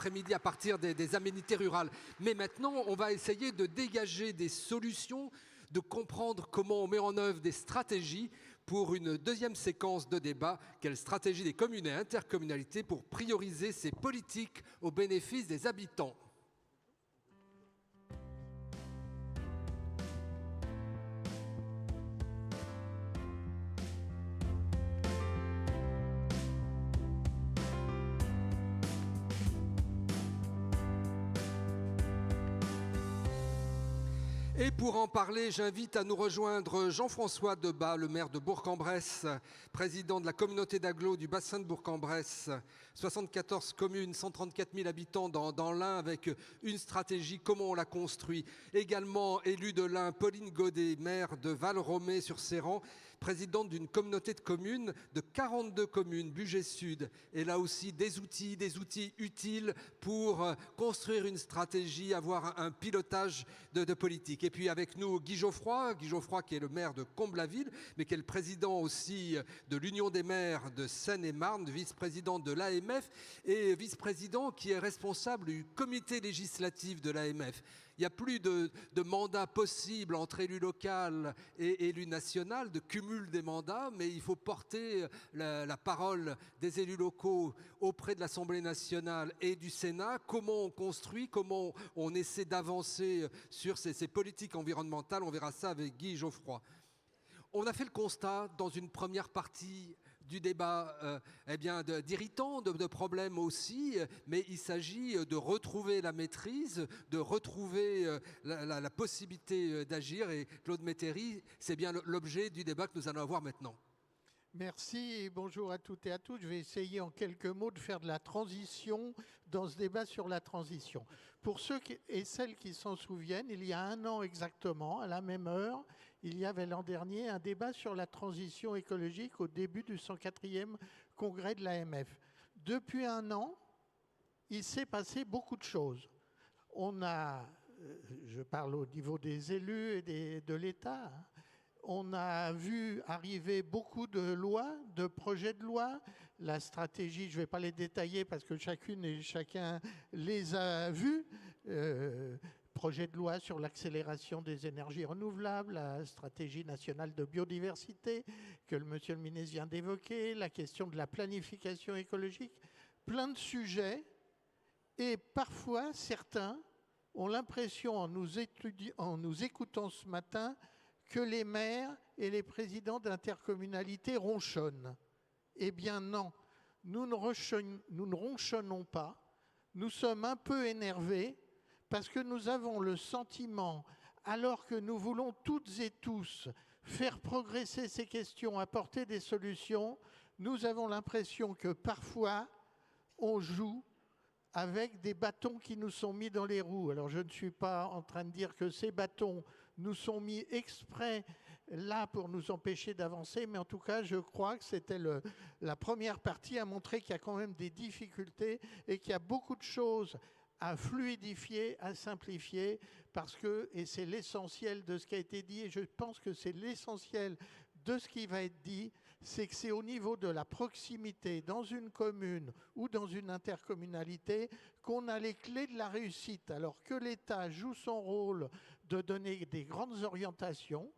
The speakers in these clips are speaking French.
après-midi à partir des aménités rurales. Mais maintenant, on va essayer de dégager des solutions, de comprendre comment on met en œuvre des stratégies pour une deuxième séquence de débat. Quelle stratégie des communes et intercommunalités pour prioriser ces politiques au bénéfice des habitants? Et pour en parler, j'invite à nous rejoindre Jean-François Debat, le maire de Bourg-en-Bresse, président de la communauté d'agglo du bassin de Bourg-en-Bresse. 74 communes, 134 000 habitants dans l'Ain, avec une stratégie, comment on la construit. Également élu de l'Ain, Pauline Godet, maire de Val-Romé-sur-Séran, présidente d'une communauté de communes de 42 communes, Bugey Sud. Et là aussi, des outils utiles pour construire une stratégie, avoir un pilotage de politique. Et puis avec nous Guy Geoffroy qui est le maire de Comble-la-Ville, mais qui est le président aussi de l'Union des maires de Seine-et-Marne, vice-président de l'AMF et vice-président qui est responsable du comité législatif de l'AMF. Il n'y a plus de mandat possible entre élu local et élu national, de cumul des mandats, mais il faut porter la parole des élus locaux auprès de l'Assemblée nationale et du Sénat. Comment on construit, comment on essaie d'avancer sur ces politiques environnementales. On verra ça avec Guy Geoffroy. On a fait le constat dans une première partie du débat d'irritants, de problèmes aussi, mais il s'agit de retrouver la maîtrise, de retrouver la possibilité d'agir. Et Claude Métairie, c'est bien l'objet du débat que nous allons avoir maintenant. Merci et bonjour à toutes et à tous. Je vais essayer en quelques mots de faire de la transition dans ce débat sur la transition. Pour ceux et celles qui s'en souviennent, il y a un an exactement, à la même heure, il y avait l'an dernier un débat sur la transition écologique au début du 104e congrès de l'AMF. Depuis un an, il s'est passé beaucoup de choses. On a, je parle au niveau des élus et de l'État, on a vu arriver beaucoup de lois, de projets de loi. La stratégie, je ne vais pas les détailler parce que chacune et chacun les a vus. Projet de loi sur l'accélération des énergies renouvelables, la stratégie nationale de biodiversité que monsieur le ministre vient d'évoquer, la question de la planification écologique, plein de sujets. Et parfois, certains ont l'impression, en nous écoutant ce matin, que les maires et les présidents d'intercommunalités ronchonnent. Eh bien non, nous ne ronchonnons pas. Nous sommes un peu énervés parce que nous avons le sentiment, alors que nous voulons toutes et tous faire progresser ces questions, apporter des solutions, nous avons l'impression que parfois on joue avec des bâtons qui nous sont mis dans les roues. Alors je ne suis pas en train de dire que ces bâtons nous sont mis exprès là pour nous empêcher d'avancer, mais en tout cas je crois que c'était la première partie à montrer qu'il y a quand même des difficultés et qu'il y a beaucoup de choses à fluidifier, à simplifier, parce que, et c'est l'essentiel de ce qui a été dit, et je pense que c'est l'essentiel de ce qui va être dit, c'est que c'est au niveau de la proximité dans une commune ou dans une intercommunalité qu'on a les clés de la réussite. Alors que l'État joue son rôle de donner des grandes orientations,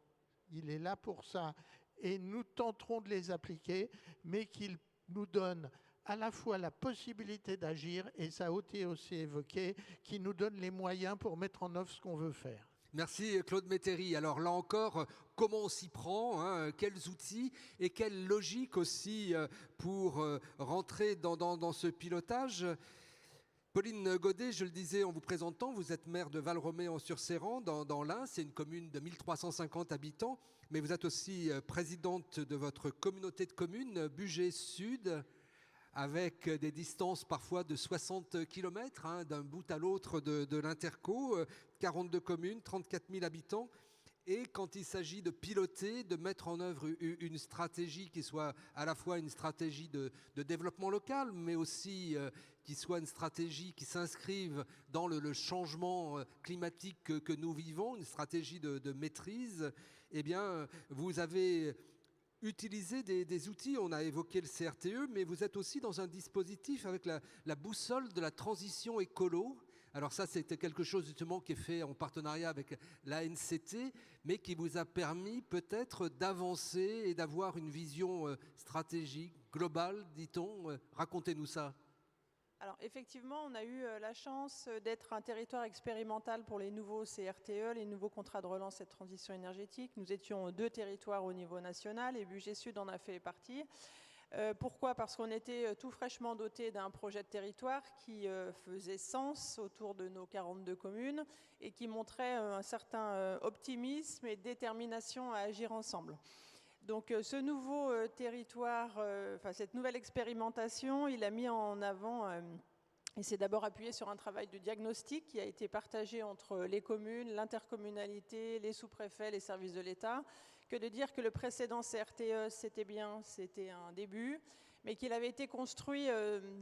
il est là pour ça, et nous tenterons de les appliquer, mais qu'il nous donne à la fois la possibilité d'agir, et ça a été aussi évoqué, qui nous donne les moyens pour mettre en œuvre ce qu'on veut faire. Merci Claude Métairie. Alors là encore, comment on s'y prend, hein, quels outils et quelle logique aussi pour rentrer dans ce pilotage. Pauline Godet, je le disais en vous présentant, vous êtes maire de Val-Romé-sur-Séran dans l'Ain, c'est une commune de 1350 habitants, mais vous êtes aussi présidente de votre communauté de communes, Bugey Sud, avec des distances parfois de 60 km d'un bout à l'autre de l'Interco, 42 communes, 34 000 habitants. Et quand il s'agit de piloter, de mettre en œuvre une stratégie qui soit à la fois une stratégie de développement local, mais aussi qui soit une stratégie qui s'inscrive dans le changement climatique que nous vivons, une stratégie de maîtrise, eh bien, vous avez utilisez des outils, on a évoqué le CRTE, mais vous êtes aussi dans un dispositif avec la boussole de la transition écolo. Alors ça, c'était quelque chose justement qui est fait en partenariat avec l'ANCT, mais qui vous a permis peut-être d'avancer et d'avoir une vision stratégique, globale, dit-on. Racontez-nous ça. Alors effectivement, on a eu la chance d'être un territoire expérimental pour les nouveaux CRTE, les nouveaux contrats de relance et de transition énergétique. Nous étions 2 territoires au niveau national et Bugey Sud en a fait partie. Pourquoi ? Parce qu'on était tout fraîchement doté d'un projet de territoire qui faisait sens autour de nos 42 communes et qui montrait un certain optimisme et détermination à agir ensemble. Donc ce nouveau territoire, cette nouvelle expérimentation, il a mis en avant, et c'est d'abord appuyé sur un travail de diagnostic qui a été partagé entre les communes, l'intercommunalité, les sous-préfets, les services de l'État, que de dire que le précédent CRTE, c'était bien, c'était un début, mais qu'il avait été construit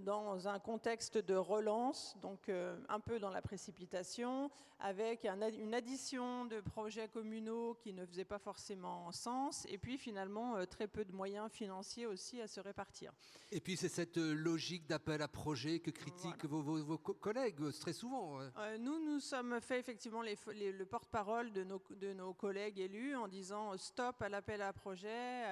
dans un contexte de relance, donc un peu dans la précipitation, avec une addition de projets communaux qui ne faisaient pas forcément sens, et puis finalement très peu de moyens financiers aussi à se répartir. Et puis c'est cette logique d'appel à projet que critiquent vos collègues très souvent. Nous sommes fait effectivement le porte-parole de nos collègues élus en disant stop à l'appel à projet,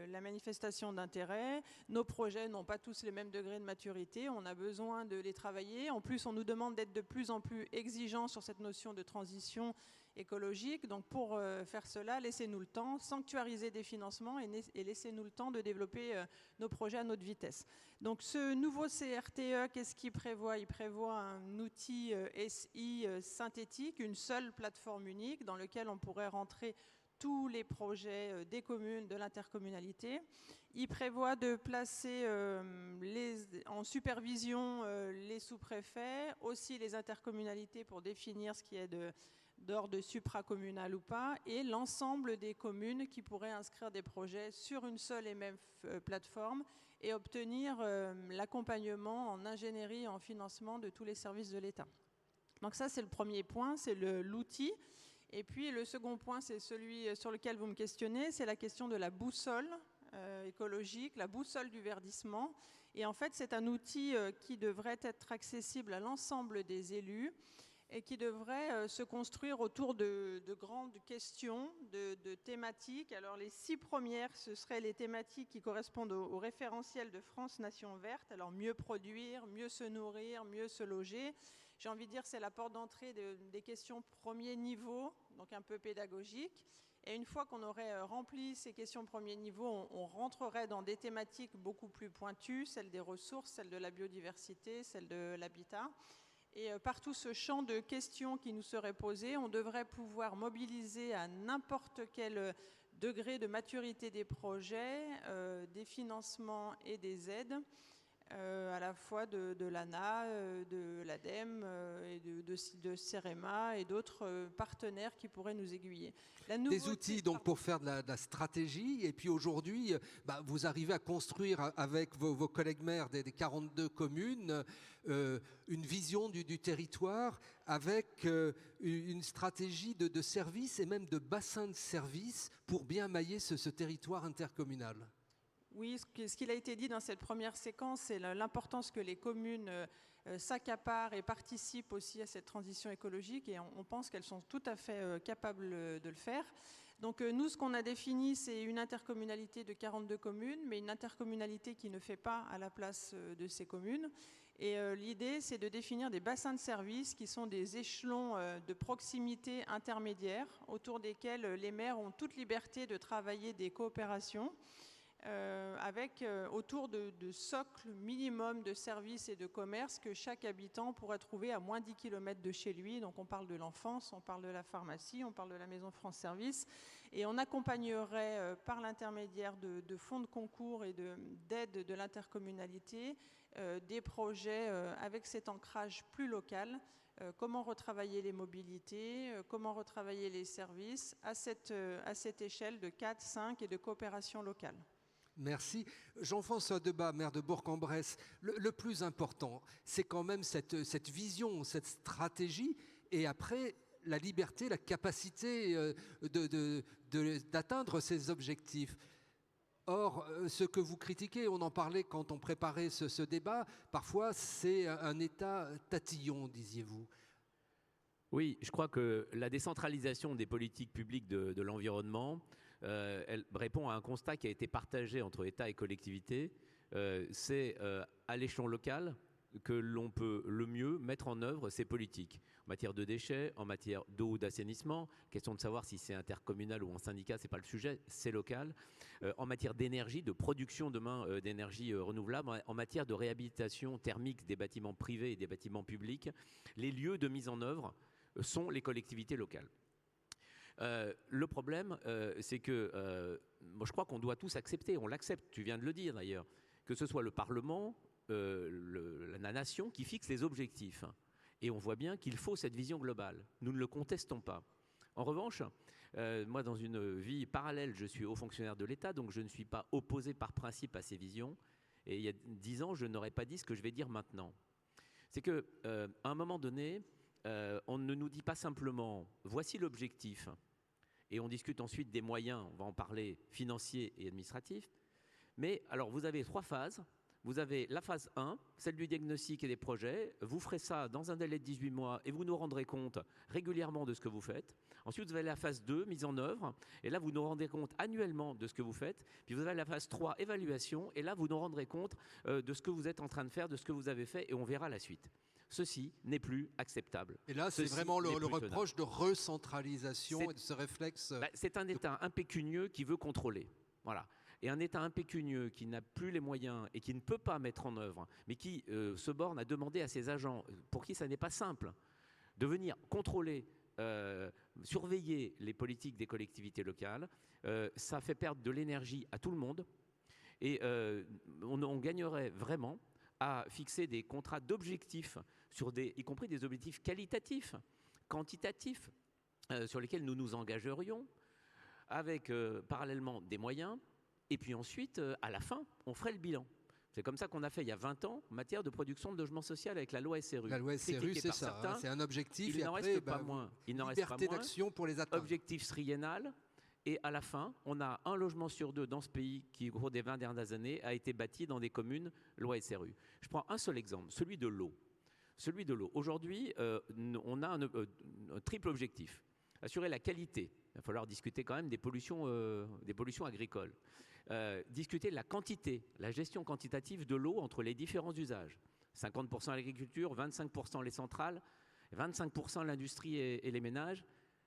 la manifestation d'intérêt. Nos projets n'ont pas tous les mêmes degrés de maturité, on a besoin de les travailler. En plus, on nous demande d'être de plus en plus exigeants sur cette notion de transition écologique. Donc pour faire cela, laissez-nous le temps, sanctuariser des financements et laissez-nous le temps de développer nos projets à notre vitesse. Donc ce nouveau CRTE, qu'est-ce qu'il prévoit ? Il prévoit un outil SI synthétique, une seule plateforme unique dans laquelle on pourrait rentrer tous les projets des communes, de l'intercommunalité. Il prévoit de placer en supervision les sous-préfets, aussi les intercommunalités pour définir ce qui est d'ordre supracommunal ou pas, et l'ensemble des communes qui pourraient inscrire des projets sur une seule et même plateforme et obtenir l'accompagnement en ingénierie et en financement de tous les services de l'État. Donc ça, c'est le premier point, c'est l'outil. Et puis le second point, c'est celui sur lequel vous me questionnez, c'est la question de la boussole écologique, la boussole du verdissement. Et en fait, c'est un outil qui devrait être accessible à l'ensemble des élus et qui devrait se construire autour de grandes questions, de thématiques. Alors les 6 premières, ce seraient les thématiques qui correspondent au référentiel de France Nation Verte. Alors mieux produire, mieux se nourrir, mieux se loger. J'ai envie de dire c'est la porte d'entrée des questions premier niveau, donc un peu pédagogique. Et une fois qu'on aurait rempli ces questions premier niveau, on rentrerait dans des thématiques beaucoup plus pointues, celles des ressources, celles de la biodiversité, celles de l'habitat. Et par tout ce champ de questions qui nous seraient posées, on devrait pouvoir mobiliser à n'importe quel degré de maturité des projets, des financements et des aides, à la fois de l'ANA, de l'ADEME, et de CEREMA et d'autres partenaires qui pourraient nous aiguiller. Des outils donc pour faire de la stratégie, et puis aujourd'hui, vous arrivez à construire avec vos collègues maires des 42 communes une vision du territoire avec une stratégie de service et même de bassin de service pour bien mailler ce territoire intercommunal. Oui, ce qu'il a été dit dans cette première séquence, c'est l'importance que les communes s'accaparent et participent aussi à cette transition écologique, et on pense qu'elles sont tout à fait capables de le faire. Donc nous, ce qu'on a défini, c'est une intercommunalité de 42 communes, mais une intercommunalité qui ne fait pas à la place de ces communes. Et l'idée, c'est de définir des bassins de services qui sont des échelons de proximité intermédiaires autour desquels les maires ont toute liberté de travailler des coopérations. Avec autour de socles minimum de services et de commerces que chaque habitant pourrait trouver à moins 10 km de chez lui. Donc on parle de l'enfance, on parle de la pharmacie, on parle de la maison France Service, et on accompagnerait par l'intermédiaire de fonds de concours et d'aide de l'intercommunalité des projets avec cet ancrage plus local. Comment retravailler les mobilités, comment retravailler les services à cette échelle de 4, 5 et de coopération locale. Merci. Jean-François Debat, maire de Bourg-en-Bresse, le plus important, c'est quand même cette vision, cette stratégie, et après, la liberté, la capacité d'atteindre ces objectifs. Or, ce que vous critiquez, on en parlait quand on préparait ce débat, parfois c'est un État tatillon, disiez-vous. Oui, je crois que la décentralisation des politiques publiques de l'environnement, elle répond à un constat qui a été partagé entre État et collectivités. C'est à l'échelon local que l'on peut le mieux mettre en œuvre ces politiques. En matière de déchets, en matière d'eau ou d'assainissement, question de savoir si c'est intercommunal ou en syndicat, ce n'est pas le sujet, c'est local. En matière d'énergie, de production demain d'énergie renouvelable, en matière de réhabilitation thermique des bâtiments privés et des bâtiments publics, les lieux de mise en œuvre sont les collectivités locales. Le problème, c'est que moi, je crois qu'on doit tous accepter, on l'accepte, tu viens de le dire d'ailleurs, que ce soit le Parlement, la nation qui fixe les objectifs. Et on voit bien qu'il faut cette vision globale. Nous ne le contestons pas. En revanche, moi, dans une vie parallèle, je suis haut fonctionnaire de l'État, donc je ne suis pas opposé par principe à ces visions. Et il y a 10 ans, je n'aurais pas dit ce que je vais dire maintenant. C'est qu'à un moment donné, on ne nous dit pas simplement « voici l'objectif » et on discute ensuite des moyens, on va en parler, financiers et administratifs. Mais alors, vous avez 3 phases. Vous avez la phase 1, celle du diagnostic et des projets. Vous ferez ça dans un délai de 18 mois et vous nous rendrez compte régulièrement de ce que vous faites. Ensuite, vous avez la phase 2, mise en œuvre. Et là, vous nous rendrez compte annuellement de ce que vous faites. Puis vous avez la phase 3, évaluation. Et là, vous nous rendrez compte de ce que vous êtes en train de faire, de ce que vous avez fait. Et on verra la suite. Ceci n'est plus acceptable. Et là, c'est vraiment le reproche de recentralisation et de ce réflexe. C'est un État impécunieux qui veut contrôler. Voilà. Et un État impécunieux qui n'a plus les moyens et qui ne peut pas mettre en œuvre, mais qui se borne à demander à ses agents, pour qui ça n'est pas simple, de venir contrôler, surveiller les politiques des collectivités locales, ça fait perdre de l'énergie à tout le monde. Et on gagnerait vraiment à fixer des contrats d'objectifs, y compris des objectifs qualitatifs, quantitatifs, sur lesquels nous nous engagerions, avec parallèlement des moyens. Et puis ensuite, à la fin, on ferait le bilan. C'est comme ça qu'on a fait il y a 20 ans en matière de production de logement social avec la loi SRU. La loi SRU, c'est ça, hein, c'est un objectif. Il n'en reste pas moins. Liberté d'action pour les atteindre. Objectif triennal. Et à la fin, on a un logement sur 2 dans ce pays qui, au cours des 20 dernières années, a été bâti dans des communes loi SRU. Je prends un seul exemple, celui de l'eau. Celui de l'eau. Aujourd'hui, on a un triple objectif. Assurer la qualité. Il va falloir discuter quand même des pollutions agricoles. Discuter de la quantité, la gestion quantitative de l'eau entre les différents usages. 50% à l'agriculture, 25% les centrales, 25% l'industrie et les ménages.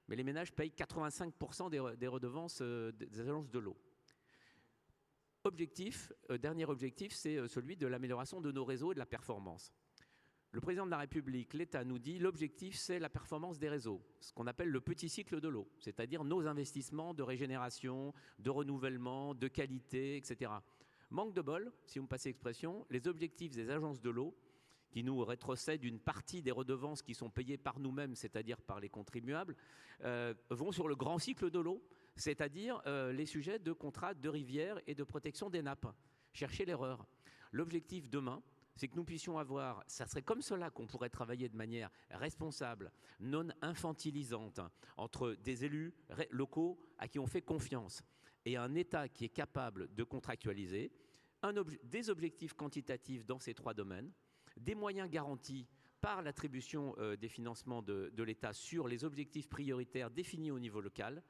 Mais les ménages payent 85% des redevances des agences de l'eau. Dernier objectif, c'est celui de l'amélioration de nos réseaux et de la performance. Le président de la République, l'État nous dit l'objectif, c'est la performance des réseaux, ce qu'on appelle le petit cycle de l'eau, c'est-à-dire nos investissements de régénération, de renouvellement, de qualité, etc. Manque de bol, si vous me passez l'expression, les objectifs des agences de l'eau, qui nous rétrocèdent une partie des redevances qui sont payées par nous-mêmes, c'est-à-dire par les contribuables, vont sur le grand cycle de l'eau, c'est-à-dire les sujets de contrats de rivières et de protection des nappes. Cherchez l'erreur. L'objectif demain, c'est que nous puissions avoir, ça serait comme cela qu'on pourrait travailler de manière responsable, non infantilisante, entre des élus locaux à qui on fait confiance et un État qui est capable de contractualiser, des objectifs quantitatifs dans ces 3 domaines, des moyens garantis par l'attribution des financements de l'État sur les objectifs prioritaires définis au niveau local.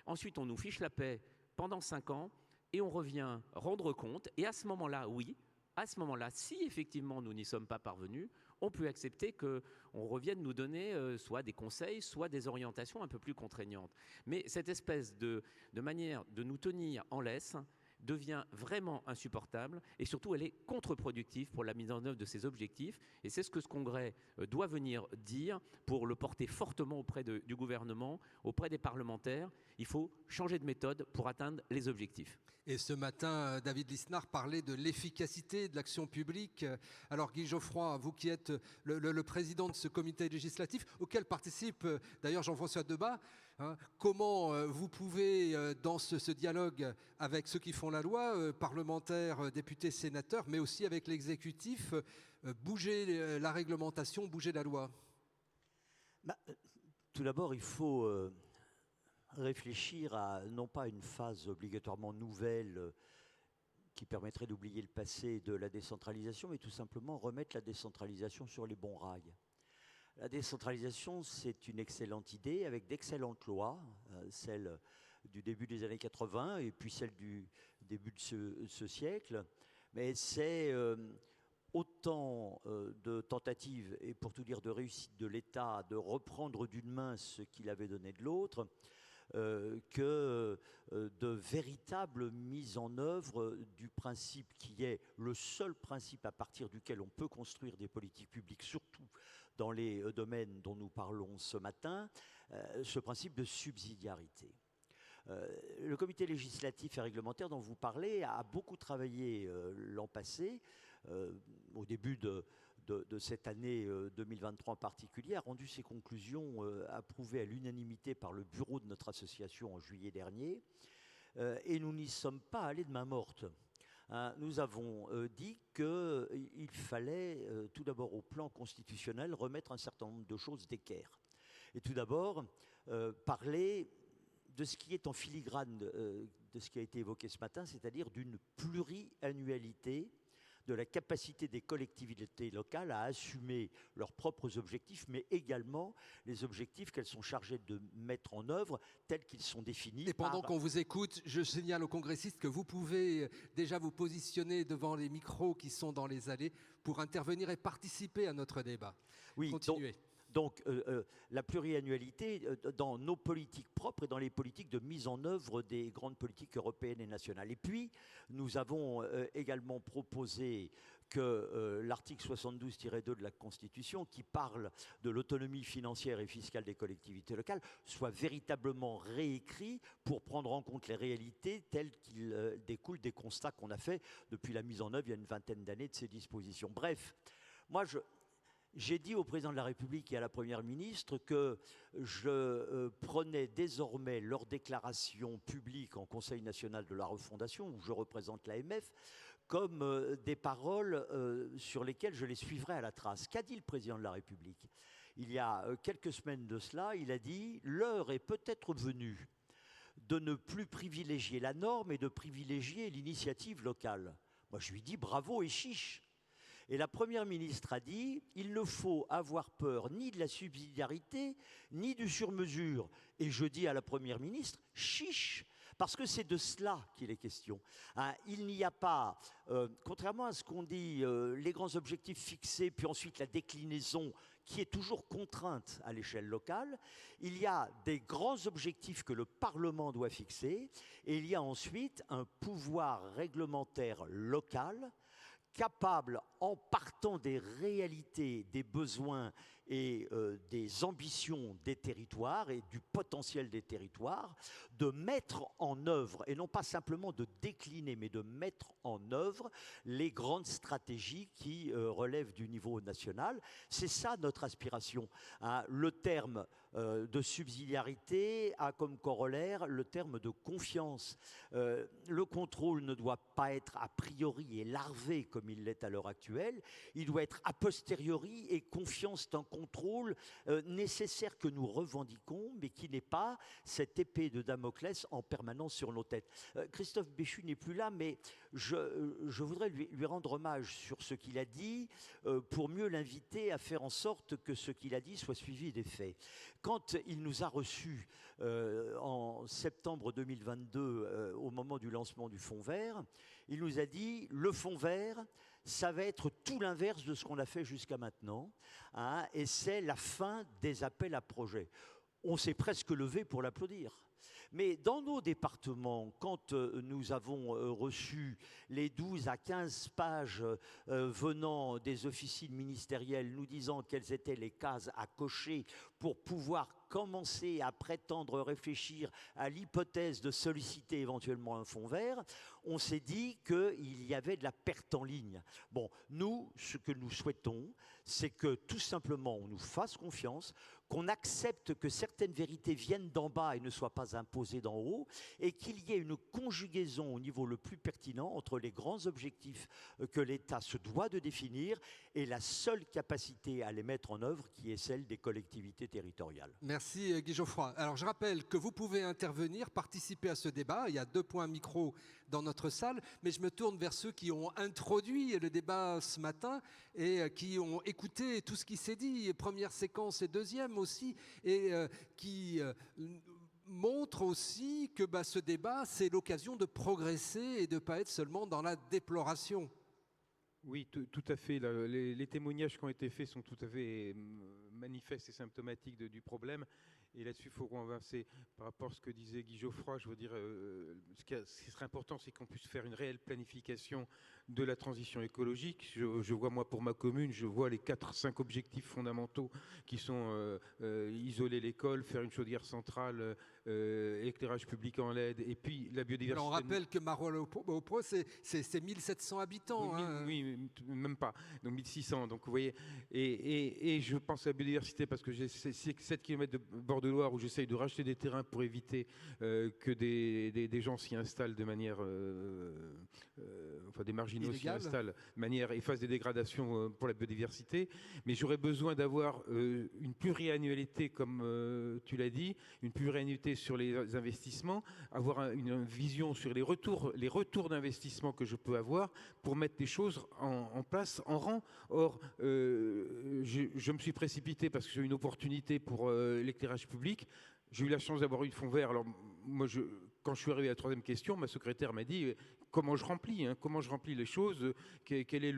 Ensuite, on nous fiche la paix pendant 5 ans et on revient rendre compte. Et à ce moment-là, oui, à ce moment-là, si effectivement nous n'y sommes pas parvenus, on peut accepter qu'on revienne nous donner soit des conseils, soit des orientations un peu plus contraignantes. Mais cette espèce de manière de nous tenir en laisse devient vraiment insupportable et surtout elle est contre-productive pour la mise en œuvre de ces objectifs et c'est ce que ce congrès doit venir dire pour le porter fortement auprès du gouvernement, auprès des parlementaires. Il faut changer de méthode pour atteindre les objectifs. Et ce matin, David Lisnard parlait de l'efficacité de l'action publique. Alors Guy Geoffroy, vous qui êtes le président de ce comité législatif, auquel participe d'ailleurs Jean-François Debat, hein, comment vous pouvez, dans ce dialogue avec ceux qui font la loi, parlementaires, députés, sénateurs, mais aussi avec l'exécutif, bouger la réglementation, bouger la loi? Tout d'abord, il faut réfléchir à non pas une phase obligatoirement nouvelle qui permettrait d'oublier le passé de la décentralisation, mais tout simplement remettre la décentralisation sur les bons rails. La décentralisation, c'est une excellente idée avec d'excellentes lois, celle du début des années 80 et puis celle du début de ce siècle, mais c'est autant de tentatives et pour tout dire de réussite de l'État de reprendre d'une main ce qu'il avait donné de l'autre, que de véritables mises en œuvre du principe qui est le seul principe à partir duquel on peut construire des politiques publiques, surtout dans les domaines dont nous parlons ce matin, ce principe de subsidiarité. Le comité législatif et réglementaire dont vous parlez a beaucoup travaillé l'an passé, au début de cette année 2023 en particulier, a rendu ses conclusions approuvées à l'unanimité par le bureau de notre association en juillet dernier, et nous n'y sommes pas allés de main morte. Nous avons dit qu'il fallait tout d'abord au plan constitutionnel remettre un certain nombre de choses d'équerre. Et tout d'abord parler de ce qui est en filigrane de ce qui a été évoqué ce matin, c'est-à-dire d'une pluriannualité de la capacité des collectivités locales à assumer leurs propres objectifs, mais également les objectifs qu'elles sont chargées de mettre en œuvre tels qu'ils sont définis. Et pendant qu'on vous écoute, je signale aux congressistes que vous pouvez déjà vous positionner devant les micros qui sont dans les allées pour intervenir et participer à notre débat. Oui, continuez. Donc, la pluriannualité dans nos politiques propres et dans les politiques de mise en œuvre des grandes politiques européennes et nationales. Et puis, nous avons également proposé que l'article 72-2 de la Constitution, qui parle de l'autonomie financière et fiscale des collectivités locales, soit véritablement réécrit pour prendre en compte les réalités telles qu'ils découlent des constats qu'on a faits depuis la mise en œuvre il y a une vingtaine d'années de ces dispositions. Bref, moi j'ai dit au président de la République et à la Première ministre que je prenais désormais leurs déclarations publiques en Conseil national de la refondation, où je représente l'AMF, comme des paroles sur lesquelles je les suivrai à la trace. Qu'a dit le président de la République ? Il y a quelques semaines de cela, il a dit « L'heure est peut-être venue de ne plus privilégier la norme et de privilégier l'initiative locale. » Moi, je lui dis « Bravo et chiche !» Et la Première ministre a dit « Il ne faut avoir peur ni de la subsidiarité, ni du sur-mesure. » Et je dis à la Première ministre « Chiche !» Parce que c'est de cela qu'il est question. Hein, il n'y a pas, contrairement à ce qu'on dit, les grands objectifs fixés, puis ensuite la déclinaison qui est toujours contrainte à l'échelle locale, il y a des grands objectifs que le Parlement doit fixer, et il y a ensuite un pouvoir réglementaire local capable, en partant des réalités, des besoins et des ambitions des territoires et du potentiel des territoires, de mettre en œuvre, et non pas simplement de décliner, mais de mettre en œuvre les grandes stratégies qui relèvent du niveau national. C'est ça notre aspiration. Hein. Le terme de subsidiarité a comme corollaire le terme de confiance. Le contrôle ne doit pas être a priori et larvé comme il l'est à l'heure actuelle, il doit être a posteriori, et confiance est un contrôle nécessaire que nous revendiquons, mais qui n'est pas cette épée de Damoclès en permanence sur nos têtes. Christophe Béchu n'est plus là, mais je voudrais lui rendre hommage sur ce qu'il a dit pour mieux l'inviter à faire en sorte que ce qu'il a dit soit suivi des faits. Quand il nous a reçus en septembre 2022, au moment du lancement du Fonds vert, il nous a dit « Le Fonds vert, ça va être tout l'inverse de ce qu'on a fait jusqu'à maintenant, hein, et c'est la fin des appels à projets. » On s'est presque levé pour l'applaudir. Mais dans nos départements, quand nous avons reçu les 12 à 15 pages venant des officines ministérielles nous disant quelles étaient les cases à cocher pour pouvoir commencer à prétendre réfléchir à l'hypothèse de solliciter éventuellement un fonds vert, on s'est dit qu'il y avait de la perte en ligne. Bon, nous, ce que nous souhaitons, c'est que tout simplement on nous fasse confiance, qu'on accepte que certaines vérités viennent d'en bas et ne soient pas imposées d'en haut, et qu'il y ait une conjugaison au niveau le plus pertinent entre les grands objectifs que l'État se doit de définir et la seule capacité à les mettre en œuvre qui est celle des collectivités territoriales. Merci. Merci Guy Geoffroy. Alors je rappelle que vous pouvez intervenir, participer à ce débat. Il y a 2 points micro dans notre salle, mais je me tourne vers ceux qui ont introduit le débat ce matin et qui ont écouté tout ce qui s'est dit, première séquence et deuxième aussi, et qui montrent aussi que ce débat, c'est l'occasion de progresser et de ne pas être seulement dans la déploration. Oui, tout à fait. Les témoignages qui ont été faits sont tout à fait manifestes et symptomatiques du problème. Et là-dessus, il faut avancer par rapport à ce que disait Guy Geoffroy. Je veux dire, ce qui serait important, c'est qu'on puisse faire une réelle planification de la transition écologique. Je vois, moi, pour ma commune, je vois les 4-5 objectifs fondamentaux qui sont isoler l'école, faire une chaudière centrale, éclairage public en LED, et puis la biodiversité. Alors on rappelle que Marolles-au-Pros, c'est 1700 habitants. Oui, même pas. Donc 1600. Donc vous voyez, et je pense à la biodiversité parce que j'ai 7 km de bord de Loire où j'essaye de racheter des terrains pour éviter que des gens s'y installent de manière, enfin des marginaux s'y installent de manière et fassent des dégradations pour la biodiversité. Mais j'aurais besoin d'avoir une pluriannualité, comme tu l'as dit, une pluriannualité sur les investissements, avoir une vision sur les retours d'investissement que je peux avoir pour mettre des choses en place, en rang. Or, je me suis précipité parce que j'ai eu une opportunité pour l'éclairage public. J'ai eu la chance d'avoir eu le fonds vert. Alors, moi, quand je suis arrivé à la 3e question, ma secrétaire m'a dit comment je remplis les choses, quelle est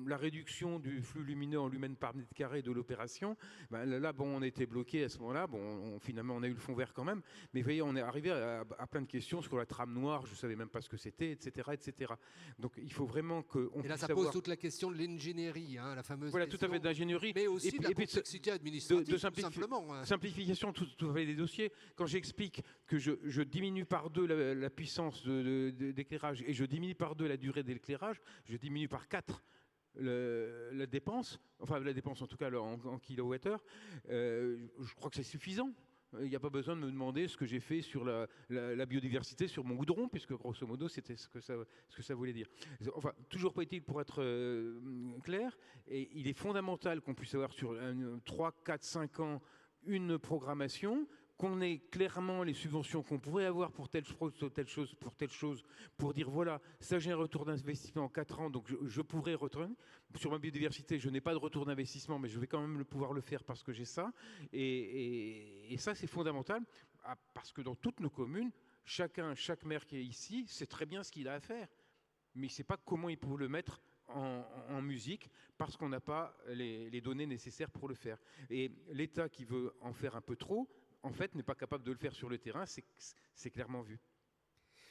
la réduction du flux lumineux en lumens par mètre carré de l'opération. Là, on était bloqué à ce moment-là. Finalement, on a eu le fond vert quand même. Mais vous voyez, on est arrivé à plein de questions sur la trame noire. Je ne savais même pas ce que c'était, etc., etc. Donc, il faut vraiment qu'on puisse. Et là, ça pose toute la question de l'ingénierie, la fameuse. Voilà, question, tout à fait, d'ingénierie. Mais aussi de la complexité administrative, tout simplement. Simplification, tout à fait des dossiers. Quand j'explique que je diminue par 2 la puissance d'éclairage et je diminue par 2 la durée d'éclairage, je diminue par 4 la dépense, enfin la dépense en tout cas en kilowattheure, je crois que c'est suffisant. Il n'y a pas besoin de me demander ce que j'ai fait sur la biodiversité, sur mon goudron, puisque grosso modo c'était ce que ça voulait dire. Enfin, toujours pas utile pour être clair, et il est fondamental qu'on puisse avoir sur 3, 4, 5 ans une programmation, qu'on ait clairement les subventions qu'on pourrait avoir pour telle chose, pour dire voilà, ça j'ai un retour d'investissement en 4 ans, donc je pourrais retourner. Sur ma biodiversité, je n'ai pas de retour d'investissement, mais je vais quand même pouvoir le faire parce que j'ai ça. Et ça, c'est fondamental, parce que dans toutes nos communes, chaque maire qui est ici sait très bien ce qu'il a à faire, mais il ne sait pas comment il peut le mettre en musique parce qu'on n'a pas les données nécessaires pour le faire. Et l'État qui veut en faire un peu trop, en fait, n'est pas capable de le faire sur le terrain, c'est clairement vu.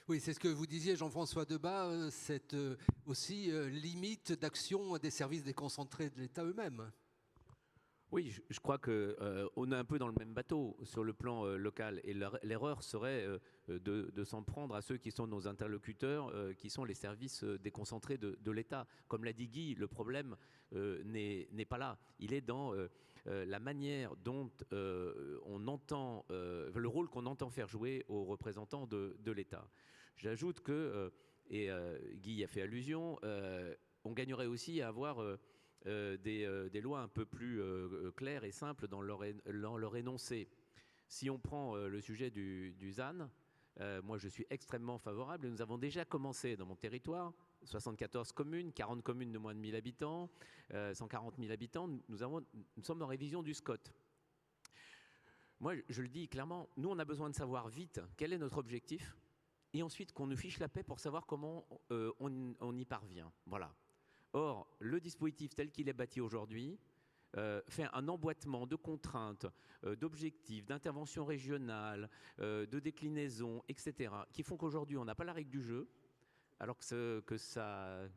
Oui, c'est ce que vous disiez, Jean-François Debat, cette aussi limite d'action des services déconcentrés de l'État eux-mêmes. Oui, je crois qu'on est un peu dans le même bateau sur le plan local. Et l'erreur serait de s'en prendre à ceux qui sont nos interlocuteurs, qui sont les services déconcentrés de l'État. Comme l'a dit Guy, le problème n'est pas là. Il est dans la manière dont on entend, le rôle qu'on entend faire jouer aux représentants de l'État. J'ajoute que, et Guy y a fait allusion, on gagnerait aussi à avoir des lois un peu plus claires et simples dans leur énoncé. Si on prend le sujet du ZAN, moi je suis extrêmement favorable et nous avons déjà commencé dans mon territoire, 74 communes, 40 communes de moins de 1000 habitants, 140 000 habitants, nous sommes en révision du SCOT. Moi je le dis clairement, nous on a besoin de savoir vite quel est notre objectif et ensuite qu'on nous fiche la paix pour savoir comment on y parvient. Voilà. Or, le dispositif tel qu'il est bâti aujourd'hui fait un emboîtement de contraintes, d'objectifs, d'interventions régionales, de déclinaisons, etc., qui font qu'aujourd'hui, on n'a pas la règle du jeu, alors que ça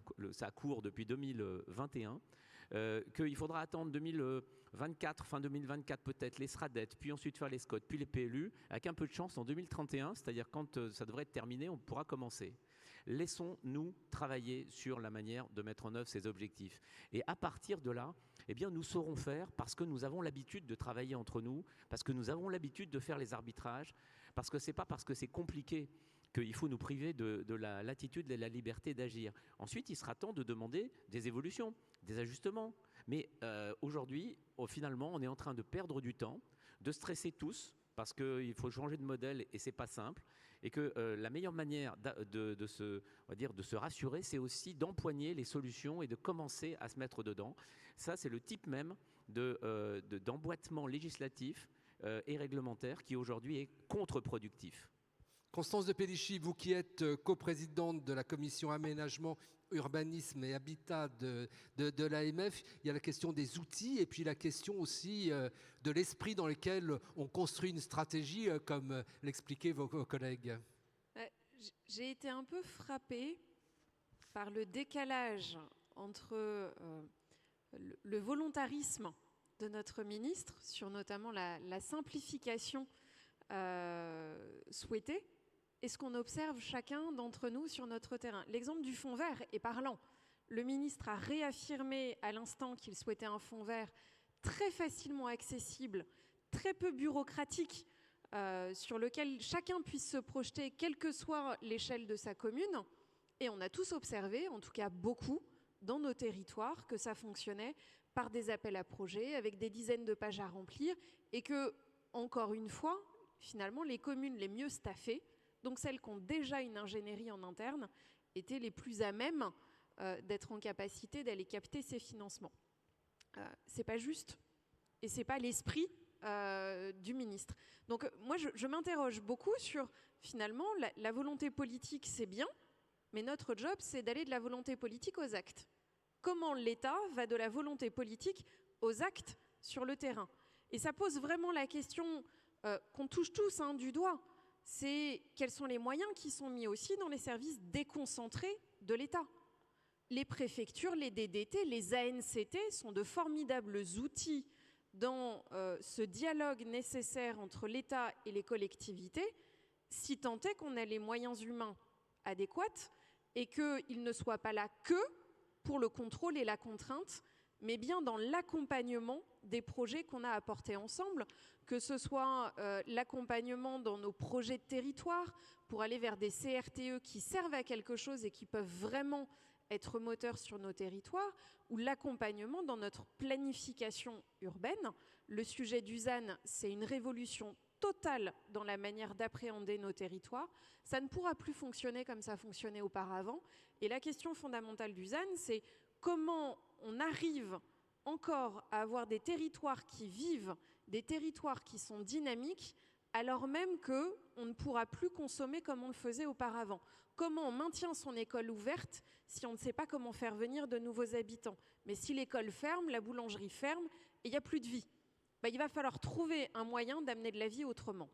court depuis 2021, qu'il faudra attendre 2024, fin 2024 peut-être, les SRADET, puis ensuite faire les SCOT, puis les PLU, avec un peu de chance en 2031, c'est-à-dire quand ça devrait être terminé, on pourra commencer. Laissons-nous travailler sur la manière de mettre en œuvre ces objectifs. Et à partir de là, eh bien, nous saurons faire parce que nous avons l'habitude de travailler entre nous, parce que nous avons l'habitude de faire les arbitrages, parce que ce n'est pas parce que c'est compliqué qu'il faut nous priver de la latitude et de la liberté d'agir. Ensuite, il sera temps de demander des évolutions, des ajustements. Mais aujourd'hui, finalement, on est en train de perdre du temps, de stresser tous, parce qu'il faut changer de modèle et c'est pas simple. Et que la meilleure manière de se rassurer, c'est aussi d'empoigner les solutions et de commencer à se mettre dedans. Ça, c'est le type même d'emboîtement législatif et réglementaire qui aujourd'hui est contre-productif. Constance de Pellichy, vous qui êtes coprésidente de la commission aménagement, urbanisme et habitat de l'AMF, il y a la question des outils et puis la question aussi de l'esprit dans lequel on construit une stratégie, comme l'expliquaient vos collègues. J'ai été un peu frappée par le décalage entre le volontarisme de notre ministre sur notamment la simplification souhaitée et ce qu'on observe chacun d'entre nous sur notre terrain. L'exemple du fonds vert est parlant. Le ministre a réaffirmé à l'instant qu'il souhaitait un fonds vert très facilement accessible, très peu bureaucratique, sur lequel chacun puisse se projeter, quelle que soit l'échelle de sa commune. Et on a tous observé, en tout cas beaucoup, dans nos territoires, que ça fonctionnait par des appels à projets, avec des dizaines de pages à remplir, et que, encore une fois, finalement, les communes les mieux staffées, donc celles qui ont déjà une ingénierie en interne, étaient les plus à même d'être en capacité d'aller capter ces financements. C'est pas juste, et c'est pas l'esprit du ministre. Donc moi, je m'interroge beaucoup sur, finalement, la volonté politique, c'est bien, mais notre job, c'est d'aller de la volonté politique aux actes. Comment l'État va de la volonté politique aux actes sur le terrain? Et ça pose vraiment la question qu'on touche tous du doigt, c'est quels sont les moyens qui sont mis aussi dans les services déconcentrés de l'État. Les préfectures, les DDT, les ANCT sont de formidables outils dans ce dialogue nécessaire entre l'État et les collectivités, si tant est qu'on a les moyens humains adéquats et qu'ils ne soient pas là que pour le contrôle et la contrainte, mais bien dans l'accompagnement des projets qu'on a apportés ensemble, que ce soit l'accompagnement dans nos projets de territoire pour aller vers des CRTE qui servent à quelque chose et qui peuvent vraiment être moteurs sur nos territoires, ou l'accompagnement dans notre planification urbaine. Le sujet du ZAN, c'est une révolution totale dans la manière d'appréhender nos territoires. Ça ne pourra plus fonctionner comme ça fonctionnait auparavant. Et la question fondamentale du ZAN, c'est comment on arrive encore à avoir des territoires qui vivent, des territoires qui sont dynamiques, alors même qu'on ne pourra plus consommer comme on le faisait auparavant. Comment on maintient son école ouverte si on ne sait pas comment faire venir de nouveaux habitants? Mais si l'école ferme, la boulangerie ferme, et il n'y a plus de vie. Il va falloir trouver un moyen d'amener de la vie autrement.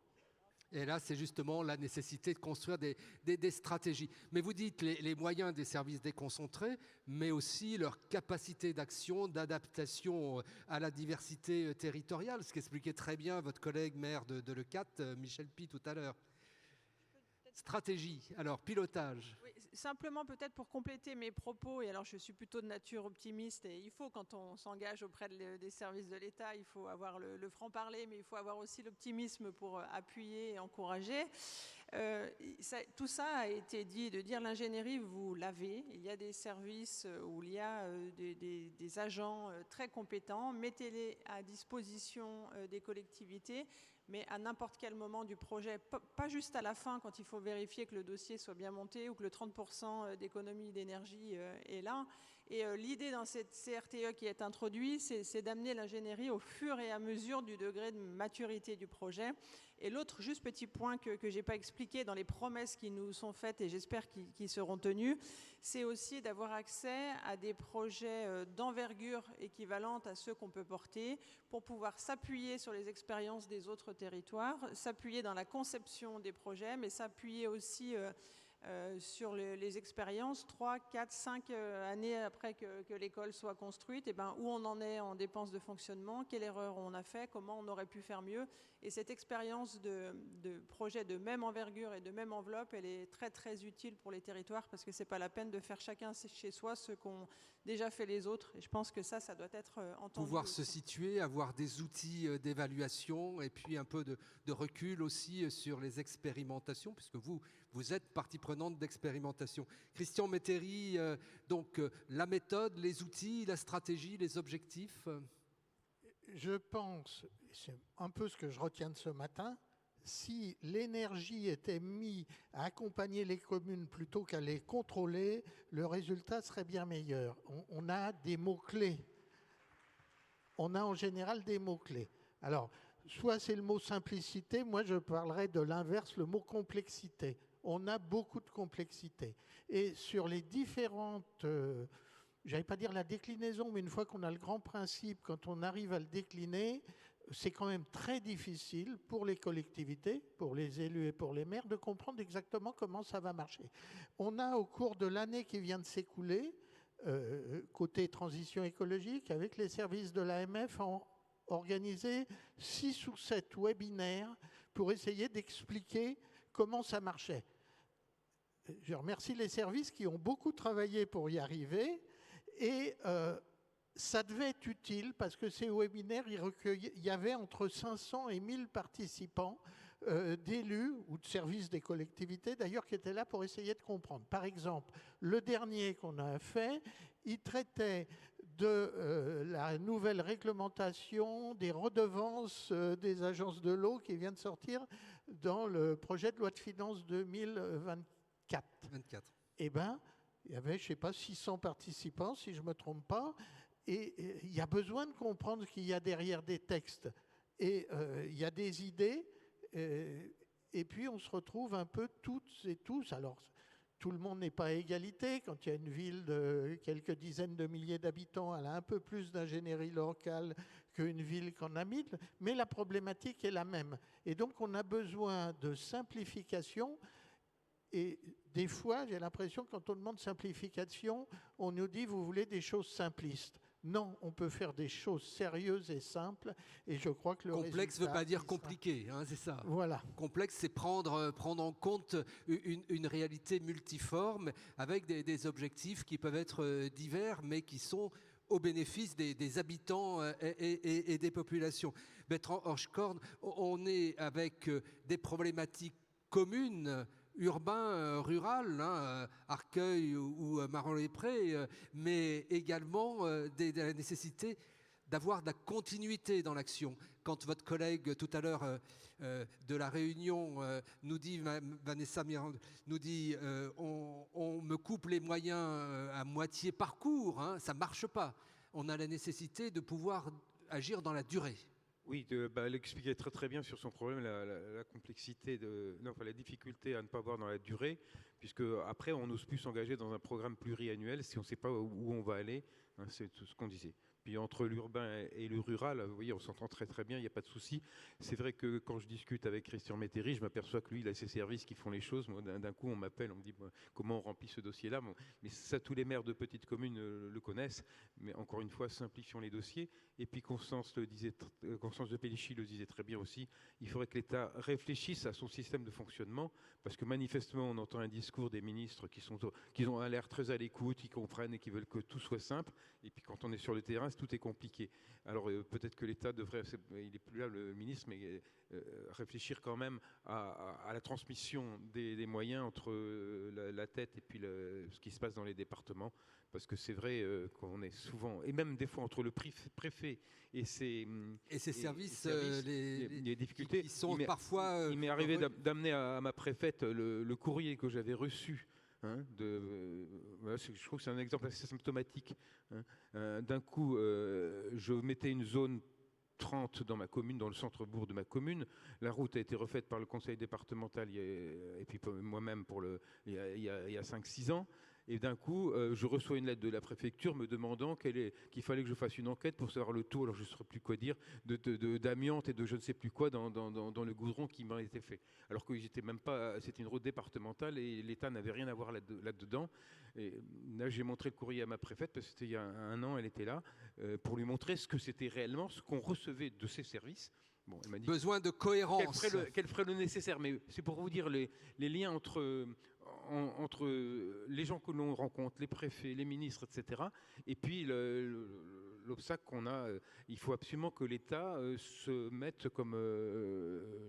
Et là, c'est justement la nécessité de construire des stratégies. Mais vous dites les moyens des services déconcentrés, mais aussi leur capacité d'action, d'adaptation à la diversité territoriale, ce qu'expliquait très bien votre collègue maire de Leucate, Michel Py, tout à l'heure. Stratégie, alors pilotage. Oui, simplement peut-être pour compléter mes propos, et alors je suis plutôt de nature optimiste, et il faut, quand on s'engage auprès des services de l'État, il faut avoir le franc-parler, mais il faut avoir aussi l'optimisme pour appuyer et encourager. Tout ça a été dit, de dire l'ingénierie, vous l'avez. Il y a des services où il y a des agents très compétents. Mettez-les à disposition des collectivités, mais à n'importe quel moment du projet, pas juste à la fin quand il faut vérifier que le dossier soit bien monté ou que le 30% d'économie d'énergie est là. Et l'idée dans cette CRTE qui est introduite, c'est d'amener l'ingénierie au fur et à mesure du degré de maturité du projet. Et l'autre juste petit point que je n'ai pas expliqué dans les promesses qui nous sont faites, et j'espère qu'ils seront tenus, c'est aussi d'avoir accès à des projets d'envergure équivalente à ceux qu'on peut porter pour pouvoir s'appuyer sur les expériences des autres territoires, s'appuyer dans la conception des projets, mais s'appuyer aussi sur les expériences 3, 4, 5 années après que l'école soit construite, et où on en est en dépenses de fonctionnement, quelle erreur on a fait, comment on aurait pu faire mieux. Et cette expérience de projet de même envergure et de même enveloppe, elle est très très utile pour les territoires, parce que c'est pas la peine de faire chacun chez soi ce qu'ont déjà fait les autres. Et je pense que ça doit être entendu. Pouvoir se situer, avoir des outils d'évaluation et puis un peu de recul aussi sur les expérimentations, puisque vous vous êtes partie prenante d'expérimentation. Christian Métairie, donc la méthode, les outils, la stratégie, les objectifs. Je pense, c'est un peu ce que je retiens de ce matin, si l'énergie était mise à accompagner les communes plutôt qu'à les contrôler, le résultat serait bien meilleur. On a des mots-clés. On a en général des mots-clés. Alors, soit c'est le mot simplicité, moi je parlerais de l'inverse, le mot complexité. On a beaucoup de complexité. Et sur les différentes... j'allais pas dire la déclinaison, mais une fois qu'on a le grand principe, quand on arrive à le décliner, c'est quand même très difficile pour les collectivités, pour les élus et pour les maires, de comprendre exactement comment ça va marcher. On a au cours de l'année qui vient de s'écouler, côté transition écologique, avec les services de l'AMF, organisé 6 ou 7 webinaires pour essayer d'expliquer comment ça marchait. Je remercie les services qui ont beaucoup travaillé pour y arriver. Et ça devait être utile parce que ces webinaires, il y avait entre 500 et 1000 participants d'élus ou de services des collectivités, d'ailleurs, qui étaient là pour essayer de comprendre. Par exemple, le dernier qu'on a fait, il traitait de la nouvelle réglementation des redevances des agences de l'eau qui vient de sortir dans le projet de loi de finances 2024. Eh bien, il y avait, je ne sais pas, 600 participants, si je ne me trompe pas, et il y a besoin de comprendre ce qu'il y a derrière des textes. Et il y a des idées, et puis on se retrouve un peu toutes et tous. Alors, tout le monde n'est pas à égalité. Quand il y a une ville de quelques dizaines de milliers d'habitants, elle a un peu plus d'ingénierie locale qu'une ville qu'en a 1000, mais la problématique est la même. Et donc, on a besoin de simplification. Et des fois, j'ai l'impression que quand on demande simplification, on nous dit « vous voulez des choses simplistes ». Non, on peut faire des choses sérieuses et simples. Et je crois que le complexe ne veut pas dire compliqué, hein, c'est ça. Voilà. Complexe, c'est prendre en compte une réalité multiforme avec des objectifs qui peuvent être divers, mais qui sont au bénéfice des habitants et des populations. Bertrand Horschkorn, on est avec des problématiques communes, urbain, rural, hein, Arcueil ou Marolles-les-Prés, mais également la nécessité d'avoir de la continuité dans l'action. Quand votre collègue tout à l'heure de la Réunion nous dit, Vanessa Miranda, nous dit on me coupe les moyens à moitié parcours, hein, ça ne marche pas. On a la nécessité de pouvoir agir dans la durée. Oui, elle expliquait très très bien sur son problème la complexité, la difficulté à ne pas voir dans la durée, puisque après on n'ose plus s'engager dans un programme pluriannuel si on ne sait pas où on va aller, hein, c'est tout ce qu'on disait. Puis entre l'urbain et le rural, vous voyez, on s'entend très très bien, il n'y a pas de souci. C'est vrai que quand je discute avec Christian Métairie, je m'aperçois que lui, il a ses services qui font les choses. Moi, d'un coup, on m'appelle, on me dit comment on remplit ce dossier-là. Bon, mais ça, tous les maires de petites communes le connaissent. Mais encore une fois, simplifions les dossiers. Et puis Constance de Pellichy le disait très bien aussi, il faudrait que l'État réfléchisse à son système de fonctionnement, parce que manifestement, on entend un discours des ministres qui ont l'air très à l'écoute, qui comprennent et qui veulent que tout soit simple. Et puis quand on est sur le terrain, tout est compliqué. Alors peut-être que l'État devrait, il n'est plus là le ministre, mais réfléchir quand même à la transmission des moyens entre la tête et puis ce qui se passe dans les départements, parce que c'est vrai qu'on est souvent, et même des fois entre le préfet et ses services, les difficultés qui sont parfois... il m'est arrivé d'amener à ma préfète le courrier que j'avais reçu. Hein, je trouve que c'est un exemple assez symptomatique. Hein. D'un coup, je mettais une zone 30 dans ma commune, dans le centre-bourg de ma commune. La route a été refaite par le conseil départemental et puis moi-même il y a 5-6 ans. Et d'un coup, je reçois une lettre de la préfecture me demandant qu'il fallait que je fasse une enquête pour savoir le taux, alors je ne saurais plus quoi dire, d'amiante et de je ne sais plus quoi dans le goudron qui m'a été fait. Alors que j'étais même pas, c'était une route départementale et l'État n'avait rien à voir là-dedans. Et là, j'ai montré le courrier à ma préfète, parce que c'était il y a un an, elle était là, pour lui montrer ce que c'était réellement, ce qu'on recevait de ses services. Bon, elle m'a dit, besoin de cohérence. Qu'elle ferait le nécessaire, mais c'est pour vous dire les liens entre les gens que l'on rencontre, les préfets, les ministres, etc. Et puis l'obstacle qu'on a. Il faut absolument que l'État se mette, comme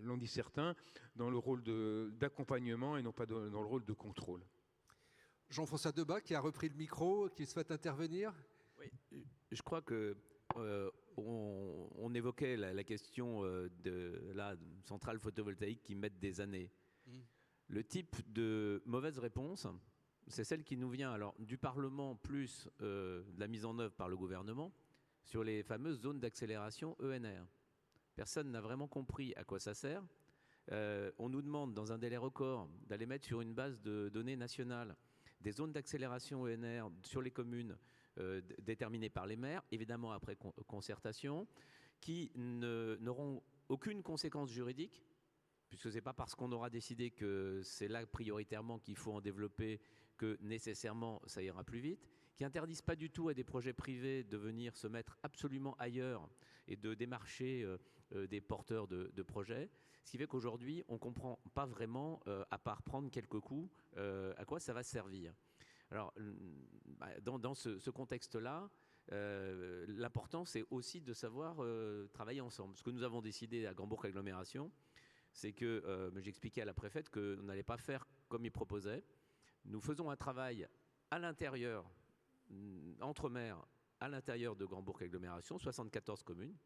l'ont dit certains, dans le rôle d'accompagnement et non pas dans le rôle de contrôle. Jean-François Debat qui a repris le micro, qui souhaite intervenir. Oui, je crois que on évoquait la question de la centrale photovoltaïque qui mettent des années. Le type de mauvaise réponse, c'est celle qui nous vient alors du Parlement plus de la mise en œuvre par le gouvernement sur les fameuses zones d'accélération ENR. Personne n'a vraiment compris à quoi ça sert. On nous demande dans un délai record d'aller mettre sur une base de données nationale des zones d'accélération ENR sur les communes déterminées par les maires, évidemment après concertation, qui n'auront aucune conséquence juridique, puisque ce n'est pas parce qu'on aura décidé que c'est là prioritairement qu'il faut en développer que nécessairement ça ira plus vite, qui interdisent pas du tout à des projets privés de venir se mettre absolument ailleurs et de démarcher des porteurs de projets. Ce qui fait qu'aujourd'hui, on ne comprend pas vraiment, à part prendre quelques coups, à quoi ça va servir. Alors, dans ce contexte-là, l'important, c'est aussi de savoir travailler ensemble. Ce que nous avons décidé à Grand-Bourg Agglomération, c'est que, j'expliquais à la préfète qu'on n'allait pas faire comme il proposait. Nous faisons un travail à l'intérieur, entre maires, à l'intérieur de Grand-Bourg Agglomération, 74 communes.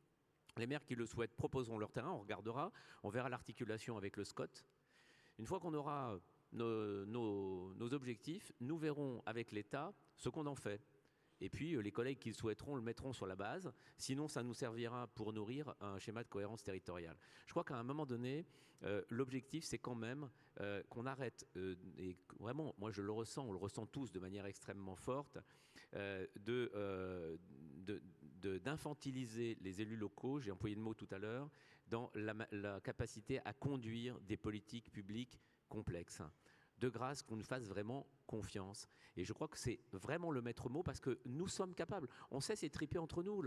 Les maires qui le souhaitent proposeront leur terrain, on regardera, on verra l'articulation avec le SCOT. Une fois qu'on aura nos objectifs, nous verrons avec l'État ce qu'on en fait. Et puis, les collègues qui le souhaiteront le mettront sur la base. Sinon, ça nous servira pour nourrir un schéma de cohérence territoriale. Je crois qu'à un moment donné, l'objectif, c'est quand même qu'on arrête, et vraiment, moi je le ressens, on le ressent tous de manière extrêmement forte, d'infantiliser les élus locaux, j'ai employé le mot tout à l'heure, dans la capacité à conduire des politiques publiques complexes. De grâce qu'on nous fasse vraiment confiance. Et je crois que c'est vraiment le maître mot parce que nous sommes capables. On sait s'étriper entre nous,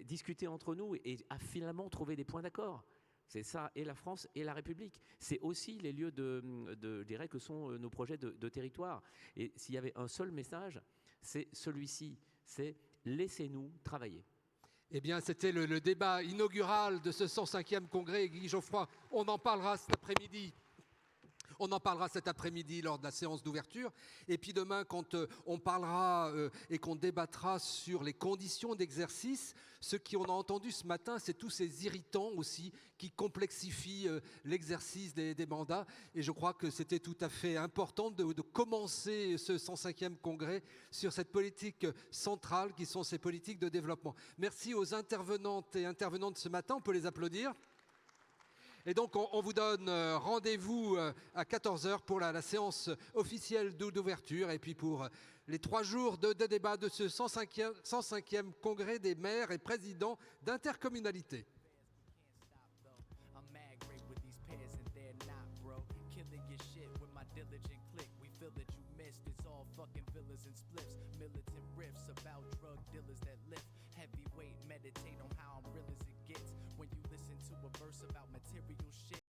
discuter entre nous et à finalement trouver des points d'accord. C'est ça, et la France et la République. C'est aussi les lieux je dirais, que sont nos projets de territoire. Et s'il y avait un seul message, c'est celui-ci, c'est laissez-nous travailler. Eh bien, c'était le débat inaugural de ce 105e congrès. Guy Geoffroy, on en parlera cet après-midi. On en parlera cet après-midi lors de la séance d'ouverture. Et puis demain, quand on parlera et qu'on débattra sur les conditions d'exercice, ce qu'on a entendu ce matin, c'est tous ces irritants aussi qui complexifient l'exercice des mandats. Et je crois que c'était tout à fait important de commencer ce 105e congrès sur cette politique centrale qui sont ces politiques de développement. Merci aux intervenantes et intervenants de ce matin. On peut les applaudir. Et donc, on vous donne rendez-vous à 14h pour la séance officielle d'ouverture et puis pour les 3 jours de débat de ce 105e congrès des maires et présidents d'intercommunalité. Meditate on how I'm real as it gets when you listen to a verse about